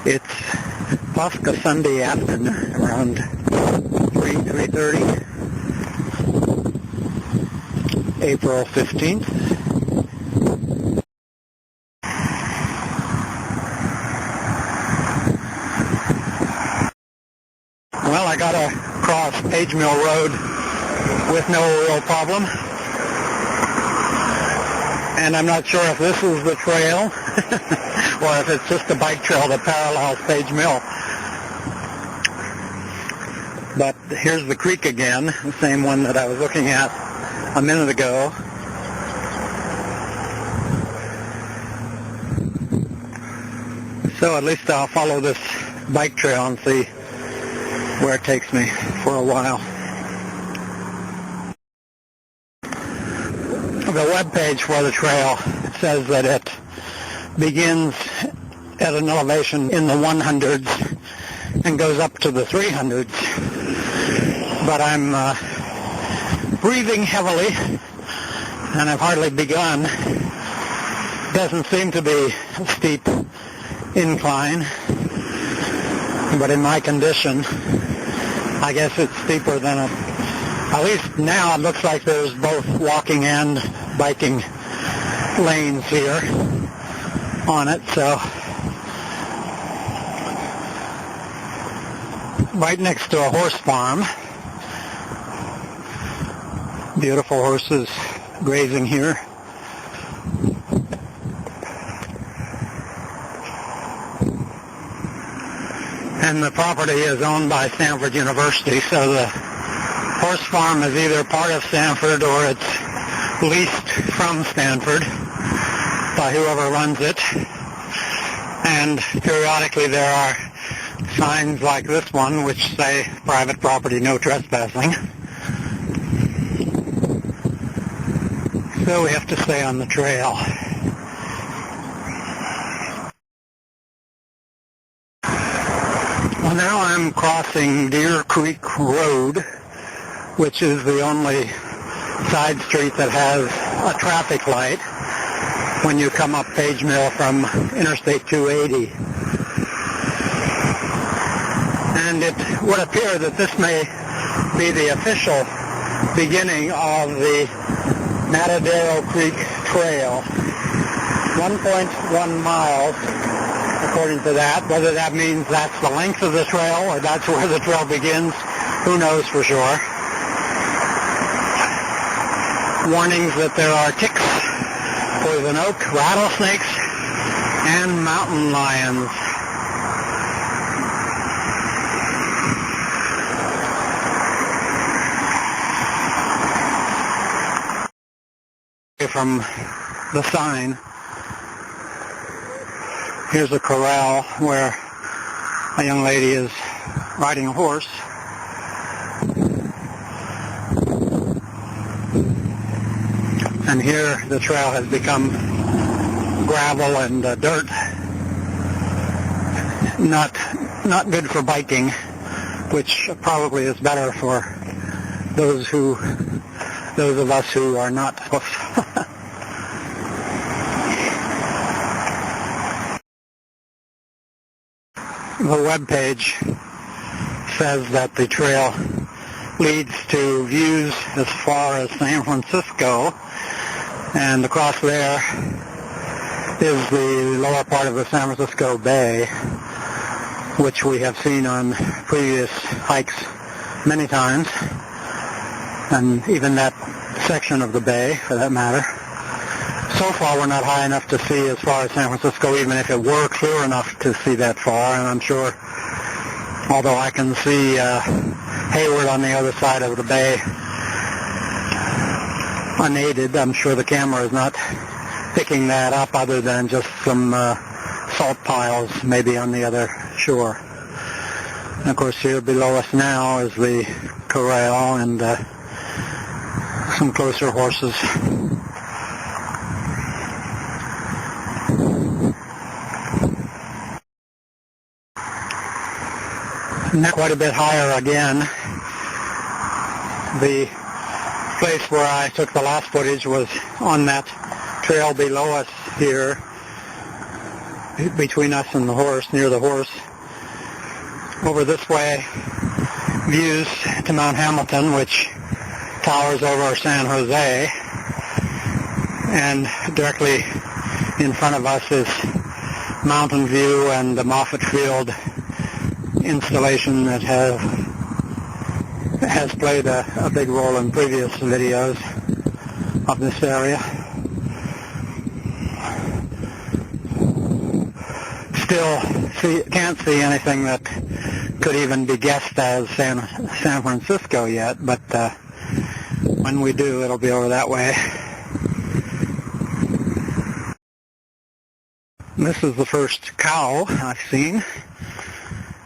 It's Pascha Sunday afternoon, around 3:30, April 15th. Well, I got to cross Page Mill Road with no real problem. And I'm not sure if this is the trail or if it's just a bike trail that parallels Page Mill. But here's the creek again, the same one that I was looking at a minute ago. So at least I'll follow this bike trail and see where it takes me for a while. The web page for the trail says that it begins at an elevation in the 100s and goes up to the 300s. But I'm breathing heavily, and I've hardly begun. Doesn't seem to be a steep incline, but in my condition, I guess it's steeper than at least now it looks like there's both walking and biking lanes here on it. So right next to a horse farm. Beautiful horses grazing here. And the property is owned by Stanford University, so the horse farm is either part of Stanford or it's leased from Stanford by whoever runs it. And periodically there are signs like this one which say private property, no trespassing. So we have to stay on the trail. Well, now I'm crossing Deer Creek Road, which is the only side street that has a traffic light when you come up Page Mill from Interstate 280. And it would appear that this may be the official beginning of the Matadera Creek Trail. 1.1 miles, according to that. Whether that means that's the length of the trail or that's where the trail begins, who knows for sure. Warnings that there are ticks, poison oak, rattlesnakes, and mountain lions. From the sign, here's a corral where a young lady is riding a horse. And here the trail has become gravel and dirt. Not good for biking, which probably is better for those of us who are not. The webpage says that the trail leads to views as far as San Francisco, and across there is the lower part of the San Francisco Bay, which we have seen on previous hikes many times, and even that section of the bay, for that matter. So far, we're not high enough to see as far as San Francisco, even if it were clear enough to see that far. And I'm sure, although I can see Hayward on the other side of the bay unaided, I'm sure the camera is not picking that up other than just some salt piles maybe on the other shore. And of course, here below us now is the corral and some closer horses. Now quite a bit higher again. The place where I took the last footage was on that trail below us here. between us and the horse, near the horse. Over this way, views to Mount Hamilton, which towers over San Jose, and directly in front of us is Mountain View and the Moffett Field installation that has played a big role in previous videos of this area. Still can't see anything that could even be guessed as San Francisco yet, but when we do, it'll be over that way. This is the first cow I've seen.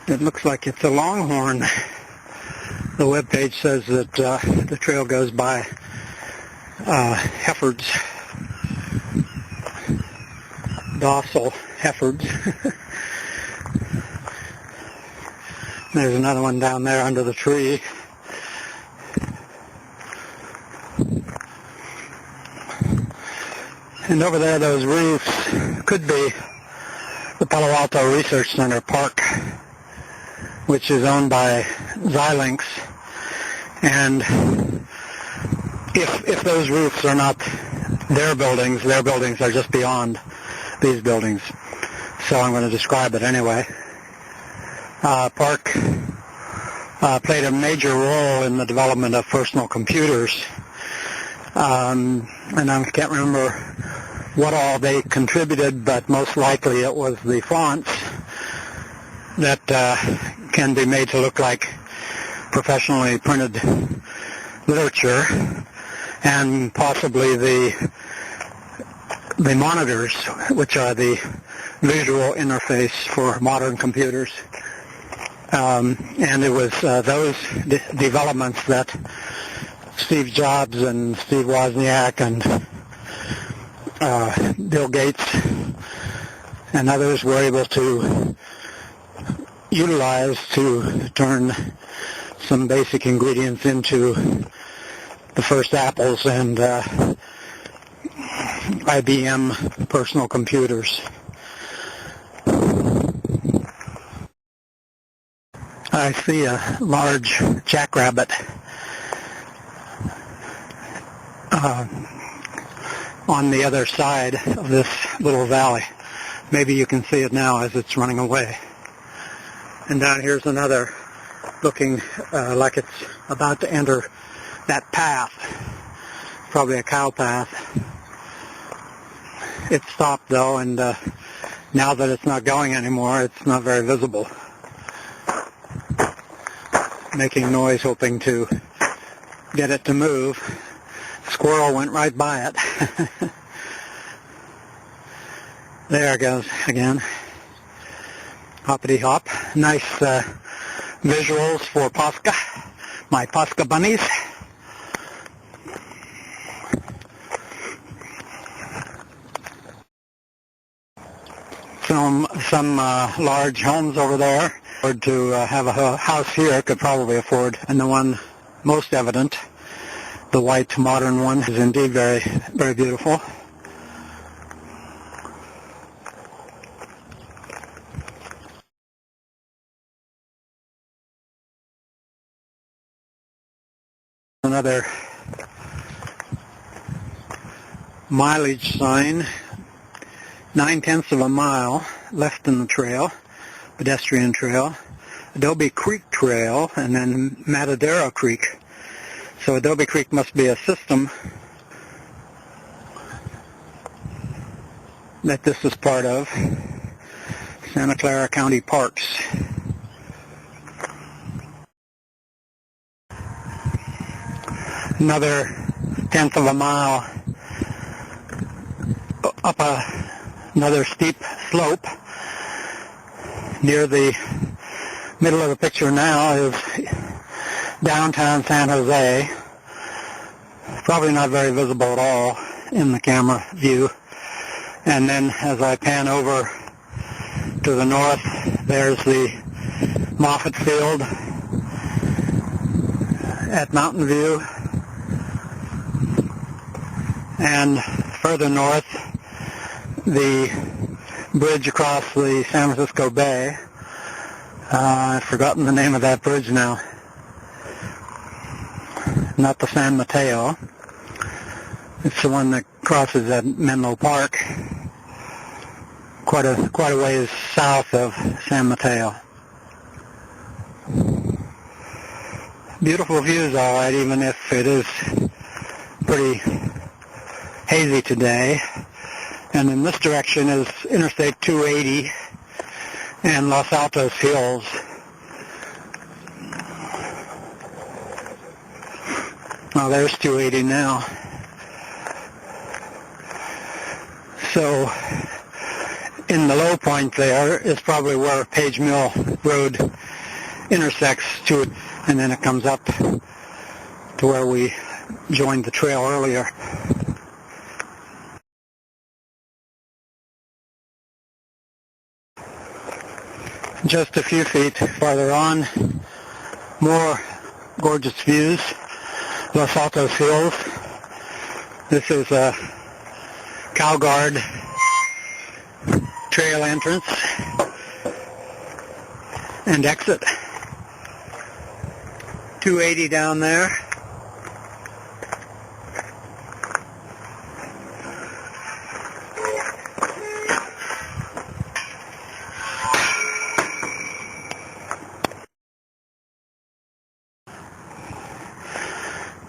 It looks like it's a longhorn. The webpage says that the trail goes by Heifers, docile Heifers. There's another one down there under the tree. And over there, those roofs could be the Palo Alto Research Center Park, which is owned by Xilinx. And if those roofs are not their buildings are just beyond these buildings. So I'm going to describe it anyway. Park played a major role in the development of personal computers. And I can't remember what all they contributed, but most likely it was the fonts that can be made to look like professionally printed literature, and possibly the monitors, which are the visual interface for modern computers. And it was those developments that Steve Jobs and Steve Wozniak and Bill Gates and others were able to utilize to turn some basic ingredients into the first Apples and IBM personal computers. I see a large jackrabbit on the other side of this little valley. Maybe you can see it now as it's running away. And down here's another looking like it's about to enter that path, probably a cow path. It stopped though, and now that it's not going anymore, it's not very visible. Making noise, hoping to get it to move. Squirrel went right by it. There it goes again. Hoppity hop. Nice visuals for Posca, my Posca bunnies. Some large homes over there. To have a house here could probably afford, and the one most evident, the white modern one, is indeed very, very beautiful. Another mileage sign, 9/10 of a mile left in the trail, pedestrian trail, Adobe Creek Trail, and then Matadera Creek. So Adobe Creek must be a system that this is part of. Santa Clara County Parks. Another 1/10 of a mile up another steep slope. Near the middle of the picture now is downtown San Jose. Probably not very visible at all in the camera view. And then as I pan over to the north, there's the Moffett Field at Mountain View. And further north, the bridge across the San Francisco Bay. I've forgotten the name of that bridge now. Not the San Mateo. It's the one that crosses at Menlo Park, quite a ways south of San Mateo. Beautiful views, all right, even if it is pretty hazy today. And in this direction is Interstate 280 and Los Altos Hills. Well, there's 280 now. So in the low point there is probably where Page Mill Road intersects to it, and then it comes up to where we joined the trail earlier. Just a few feet farther on, more gorgeous views. Los Altos Hills. This is a Cow Guard trail entrance and exit. 280 down there.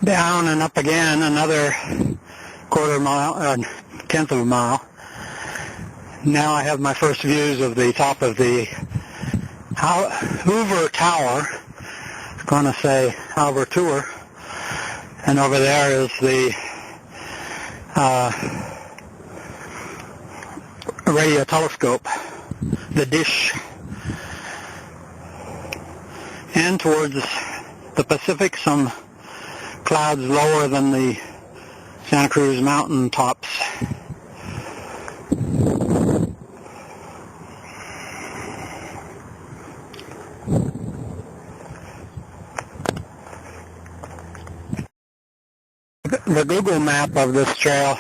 Down and up again, another quarter mile, tenth of a mile. Now I have my first views of the top of the Hoover Tower. I was going to say Hoover Tour. And over there is the radio telescope, the dish. And towards the Pacific, some clouds lower than the Santa Cruz mountain tops. The Google map of this trail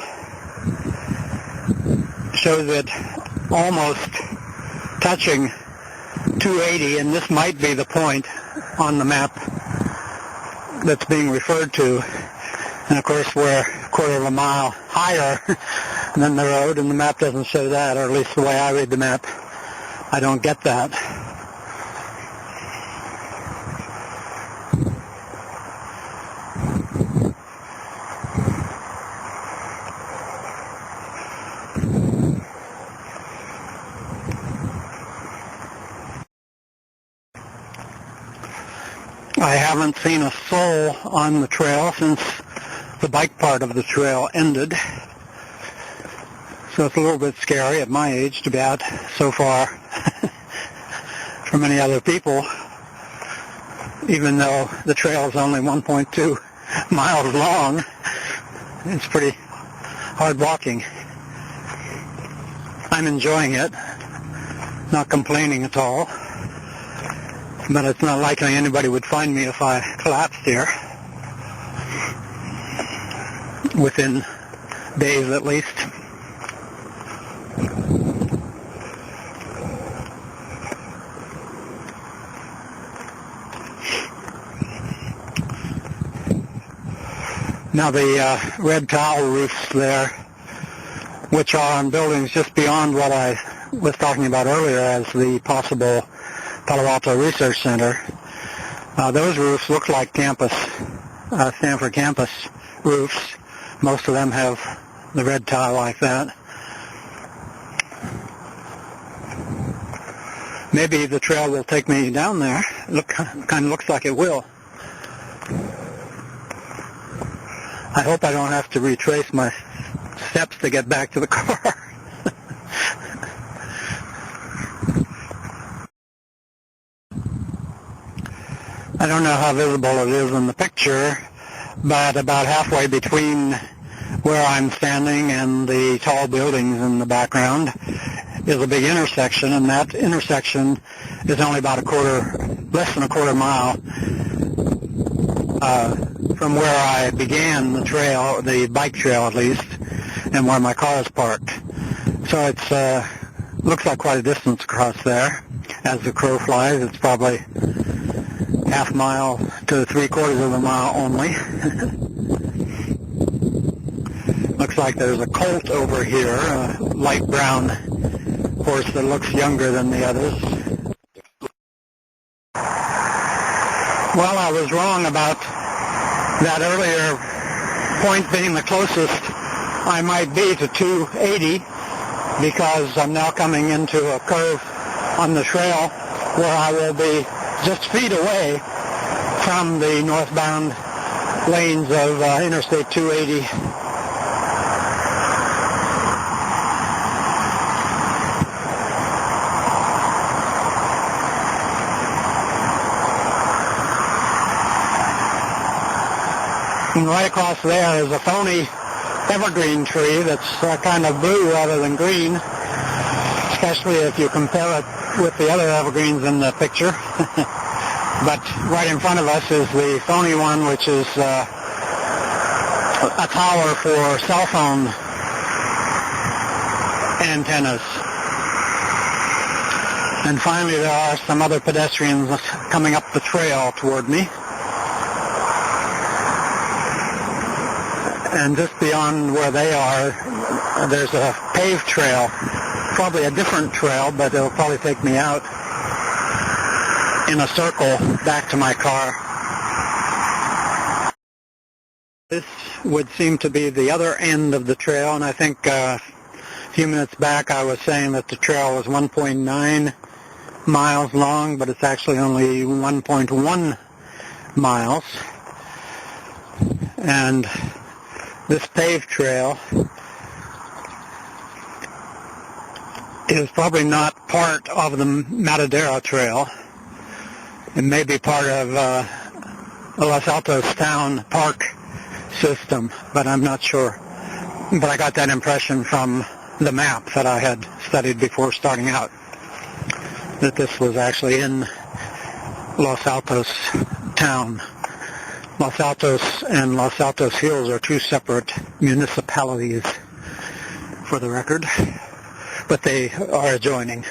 shows it almost touching 280, and this might be the point on the map that's being referred to. And of course we're a quarter of a mile higher than the road, and the map doesn't show that, or at least the way I read the map, I don't get that. I haven't seen a soul on the trail since the bike part of the trail ended. So it's a little bit scary at my age to be out so far from any other people, even though the trail is only 1.2 miles long. It's pretty hard walking. I'm enjoying it, not complaining at all. But it's not likely anybody would find me if I collapsed here, within days at least. Now the red tile roofs there, which are on buildings just beyond what I was talking about earlier as the possible Palo Alto Research Center, those roofs look like Stanford campus roofs. Most of them have the red tile like that. Maybe the trail will take me down there. Kind of looks like it will. I hope I don't have to retrace my steps to get back to the car. I don't know how visible it is in the picture, but about halfway between where I'm standing and the tall buildings in the background is a big intersection, and that intersection is only about less than a quarter mile from where I began the trail, the bike trail at least, and where my car is parked. So it's looks like quite a distance across there. As the crow flies, it's probably half mile to 3/4 of a mile only. Looks like there's a colt over here, a light brown horse that looks younger than the others. Well, I was wrong about that earlier point being the closest I might be to 280, because I'm now coming into a curve on the trail where I will be just feet away from the northbound lanes of Interstate 280. And right across there is a phony evergreen tree that's kind of blue rather than green, especially if you compare it with the other evergreens in the picture. But right in front of us is the phony one, which is a tower for cell phone antennas. And finally, there are some other pedestrians coming up the trail toward me. And just beyond where they are, there's a paved trail, probably a different trail, but it'll probably take me out in a circle back to my car. This would seem to be the other end of the trail, and I think a few minutes back I was saying that the trail was 1.9 miles long, but it's actually only 1.1 miles. And this paved trail is probably not part of the Matadera Trail. It may be part of the Los Altos town park system, but I'm not sure. But I got that impression from the map that I had studied before starting out, that this was actually in Los Altos town. Los Altos and Los Altos Hills are two separate municipalities, for the record, but they are adjoining.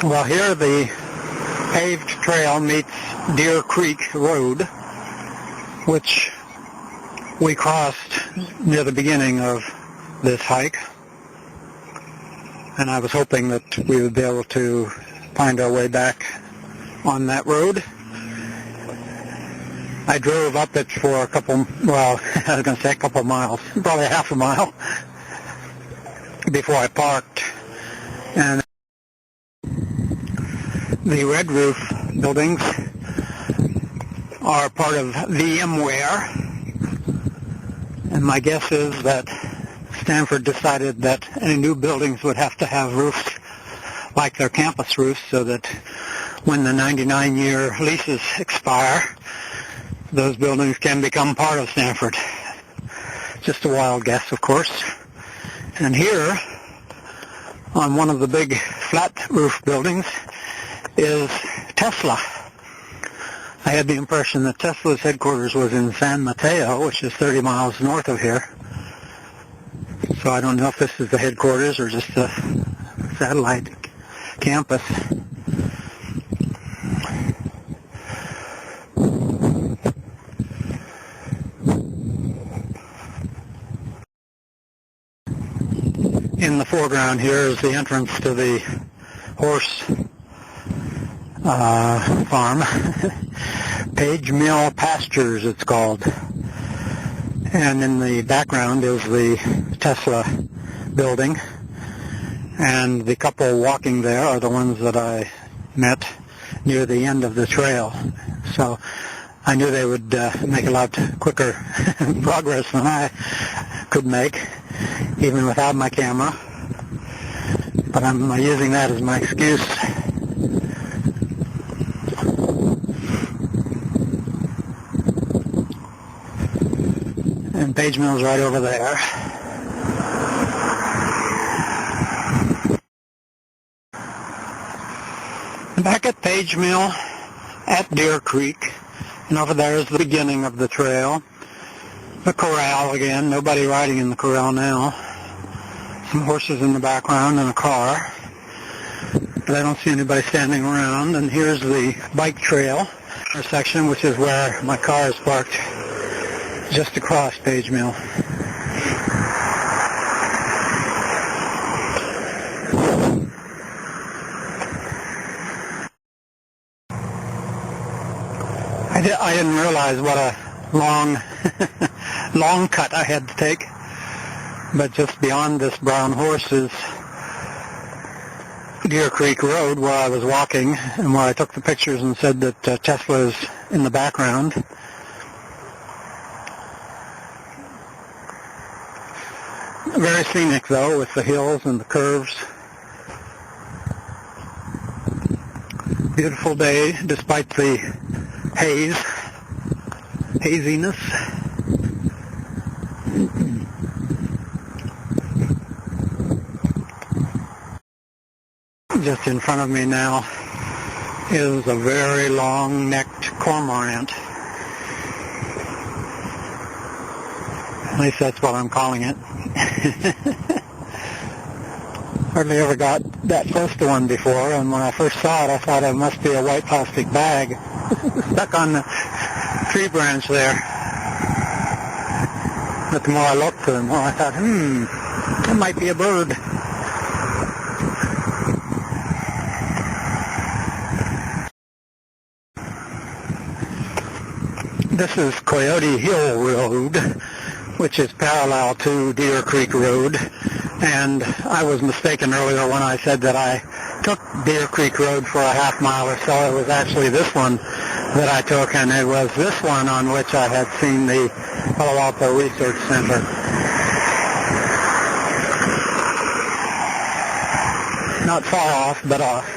Well, here the paved trail meets Deer Creek Road, which we crossed near the beginning of this hike, and I was hoping that we would be able to find our way back on that road. I drove up it for a couple, well, I was going to say a couple miles, probably half a mile, before I parked. And the red roof buildings are part of VMware, and my guess is that Stanford decided that any new buildings would have to have roofs like their campus roofs, so that when the 99-year leases expire, those buildings can become part of Stanford. Just a wild guess, of course. And here, on one of the big flat roof buildings, is Tesla. I had the impression that Tesla's headquarters was in San Mateo, which is 30 miles north of here. So I don't know if this is the headquarters or just a satellite campus. In the foreground here is the entrance to the horse farm. Page Mill Pastures, it's called. And in the background is the Tesla building. And the couple walking there are the ones that I met near the end of the trail. So I knew they would make a lot quicker progress than I could make, even without my camera. But I'm using that as my excuse. And Page Mill's right over there. Back at Page Mill, at Deer Creek, and over there is the beginning of the trail. The corral again, nobody riding in the corral now. Some horses in the background and a car, but I don't see anybody standing around. And here's the bike trail intersection, which is where my car is parked, just across Page Mill. I didn't realize what a long cut I had to take, but just beyond this brown horse is Deer Creek Road, where I was walking and where I took the pictures and said that Tesla is in the background. Very scenic though, with the hills and the curves. Beautiful day despite the haziness. Just in front of me now is a very long-necked cormorant. At least that's what I'm calling it. Hardly ever got that close to one before, and when I first saw it I thought it must be a white plastic bag stuck on the tree branch there. But the more I looked, the more I thought, it might be a bird. This is Coyote Hill Road, which is parallel to Deer Creek Road, and I was mistaken earlier when I said that I took Deer Creek Road for a half mile or so. It was actually this one that I took, and it was this one on which I had seen the Altos Research Center. Not far off, but off.